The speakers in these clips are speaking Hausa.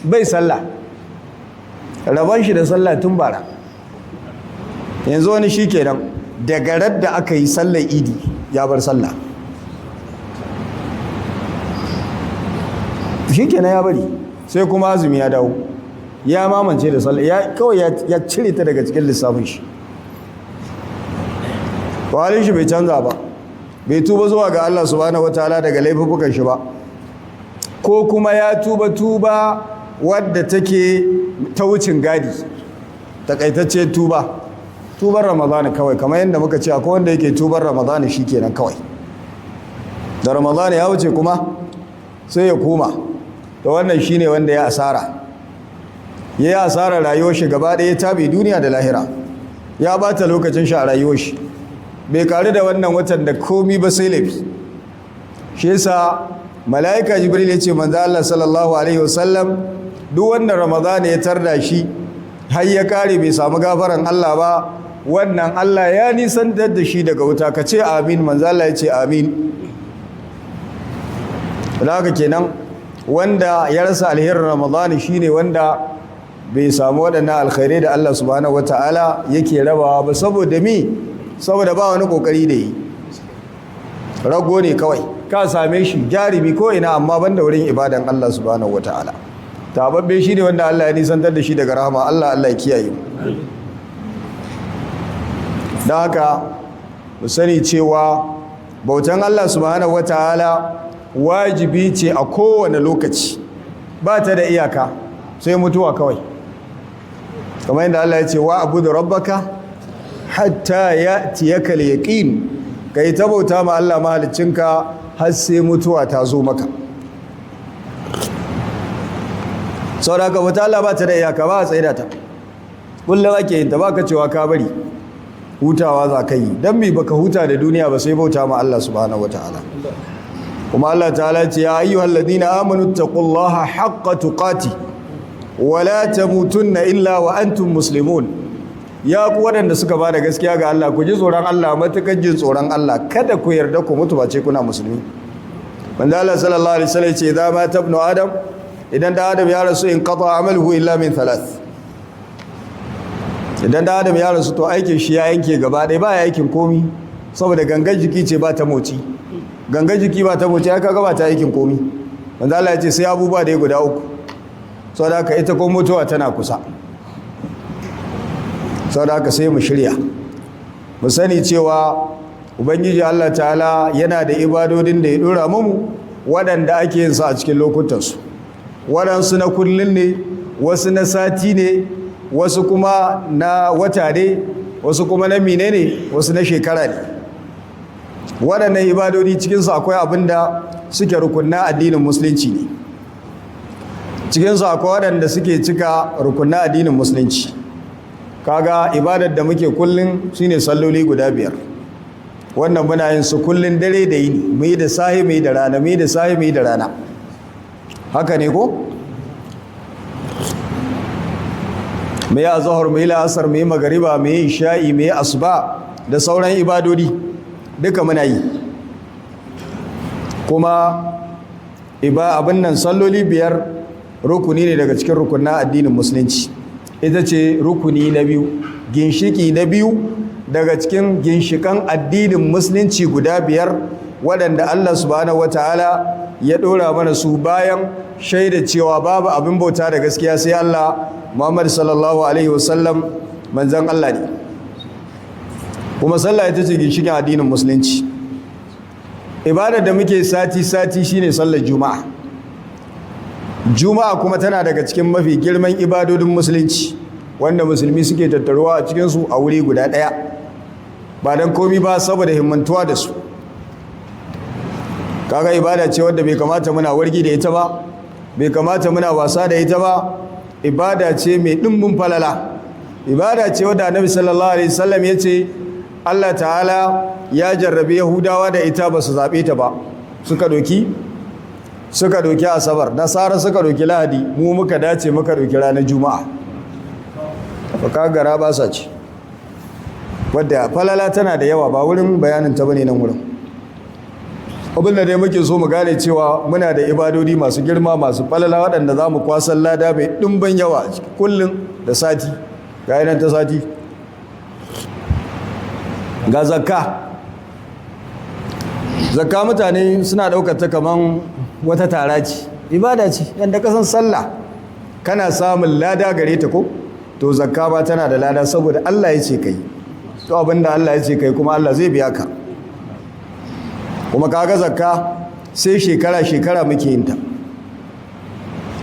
bai sallah, rabon shi da sallah tun bara. Yanzu wani shi kenan daga radda aka yi sallar idi ya bar sallah, shi kenan ya bari, sai kuma azumi ya dawo ya mamance da sallah, kawai ya cire ta daga cikin lissafin shi. Walin shi bai canza ba, bai tuba zuwa ga Allah subhanahu wataala daga laifukan shi ba, ko kuma ya tuba wadda take ta wucin gadi, takaitacce tubar ramadana kawai, kamar yadda muka ce akwai wanda yake tubar ramadana shikenan kawai, da ramadana ya wuce kuma sai ya koma. to wannan shine wanda ya asara, ya yi asara rayuwar shi gaba ɗaya, ta bi duniya da lahira, ya bata lokacin shi a rayuwar shi, bai karu da wannan watan da komi ba sai laifi. Shi yasa mala'ika jibril ya ce manzo Allah sallallahu alaihi wasallam duk wanda ramadana ya tarda shi har ya kare bai samu gafaran Allah ba, wannan Allah ya nisantar da shi daga wuta. Ka ce amin. Manzo Allah ya ce amin. haka kenan wanda ya rasa alherin ramadana shine wanda bai samu waɗannan alkhairai da Allah subhanahu wataala yake rabawa ba. Saboda saboda ba wani kokari da yi, rago ne kawai, ka same shi jarumi ko ina amma banda wurin ibadan Allah subhanahu wataala. Tababbe shi ne wanda Allah ya nisantar da shi daga rahama. Allah ya kiyaye mu. don haka mu sani cewa bautan Allah subhanahu wataala wajibi ce a kowane lokaci, ba ta da iyaka sai mutuwa kawai, kamar yadda Allah ya ce wa abudu rabbaka hatta ya'tiyakal yaqin, kai ta bauta ma Allah mahaliccinka har sai mutuwa ta zo maka. saboda haka bauta Allah ba ta da iyaka, ba a tsaida ta kullum ake yin ta, ba ka cewa ka bari hutawa za ka yi. don me baka huta da duniya ba sai bauta ma Allah subhanahu wataala. kuma Allah ta'ala ce ya ayyuhal ladina amanu taqullaha haqqa tuqati wa la tamutunna illa wa antum muslimun. ya ku waɗanda suka bada gaskiya ga Allah, ku ji tsoron Allah matakan jin tsoron Allah, kada ku yarda ku mutu ba ce kuna musulmi. manzo Allah sallallahu alaihi wasallam ce idza mata ibnu adam, idan da adam ya rasu in qata amaluhu illa min thalath. idan da adam ya rasu to aikin shi ya yanke gaba ɗaya, ba ya aikin komi, saboda gangan jiki ce ba ta moci. gangan jiki ba ta moci ya kaga ba ta aikin komi. wanda Allah ya ce sai abubuwa da guda uku, saboda haka ita ko mutuwa tana kusa. saboda haka sai mu shirya, mu sani cewa ubangiji Allah ta'ala yana da ibadodin da ya dora mu waɗanda ake yin su a cikin lokutansu. waɗansu na kullun ne, wasu na sati ne, wasu kuma na wata ne, wasu kuma na mine ne, wasu na shekara ne. waɗannan ibadodi cikinsu akwai abin da suke rukunna addinin musulunci ne, cikinsu akwai waɗanda suke cika rukunna addinin musulunci. kaga ibadar da muke kullum shine salloli guda 5, wannan muna yin su kullum dare da yini, mu yi da sahi mu yi da rana, mu yi da sahi mu yi da rana, haka ne ko? mu yi azhar, mu yi la'asar, mu yi magariba, mu yi isha'i, mu yi asuba da sauran ibadodi duka muna yi. kuma abin nan salloli 5 rukuni ne daga cikin rukunan addinin musulunci. ita ce rukuni na biyu, ginshiki na biyu daga cikin ginshikan addinin musulunci guda 5 waɗanda Allah subhanahu wataala ya ɗora mana su bayan shaida cewa babu abin bauta da gaskiya sai Allah, Muhammad sallallahu alaihi wasallam manzon Allah ne. kuma sallah ita ce ginshikin addinin musulunci. ibadar da muke sati-sati shine sallar juma'a. juma'a kuma tana daga cikin mafi girman ibadodin musulunci wanda musulmi suke tattaruwa a cikinsu a wuri guda ɗaya, ba don komi ba saboda himmantuwa da su. kaga ibada ce wadda bai kamata muna wargi da ita ba, bai kamata muna wasa da ita ba. ibada ce mai ɗimbin falala, ibada ce wadda annabi sallallahu alaihi wasallam ya ce Allah ta'ala ya jarrabe yahudawa da ita, ba su zaɓe ta ba, suka doki asabar, nasara suka doki lahadi, mu muka dace muka doki ranar juma'a. baka gara ba sa ce wadda falala tana da yawa, ba wurin bayanin ta bane nan wurin. abin da dai muke so mu gane cewa muna da ibadodi masu girma masu falala waɗanda za mu kwasan lada mai ɗimbin yawa a ciki kullum da sati ga yanar ta sati ga zakka mutane suna ɗaukar ta kaman wata tara ce ibada ce yadda kasan sallah kana samun lada gare ta ko to zakka ba tana da lada saboda Allah ya ce kai to abinda Allah ya ce kai kuma Allah zai biya ka kuma kaga zakka sai shekara muke yin ta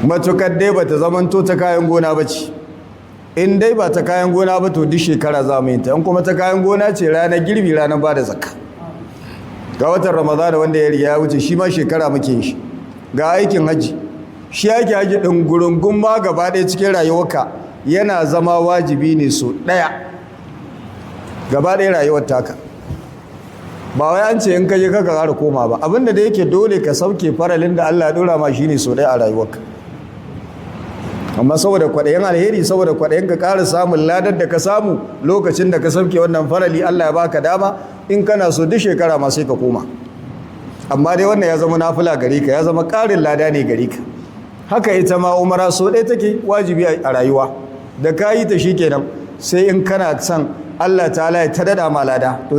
matukar dai bata zamanto ta kayan gona bace in dai ba ta kayan gona ba to duk shekara za mu yin ta in kuma ta kayan gona ce ranar girbi ranar ba da zakka ga watan ramadana wanda ya riga ya wuce shi ma shekara muke yin shi ga aikin haji shi yake haji din gurungun ma gaba ɗaya cikin rayuwarka yana zama wajibi ne so ɗaya gaba ɗaya rayuwar taka ba wai an ce in kaje ka ƙara koma ba abinda da yake dole ka sauke faralin da Allah ya dora ma shine so ɗaya a rayuwarka amma saboda kwaɗayin alheri saboda kwaɗayin ka ƙara samun ladar da ka samu lokacin da ka sauke wannan farali Allah ya baka dama in kana so duk shekara ma sai ka koma amma dai wannan ya zama nafila gare ka ya zama ƙarin lada ne gare ka haka ita ma umara so ɗaya take wajibi a rayuwa da ka yi ta shikenan sai in kana son Allah ta'ala ya ta dada ma lada to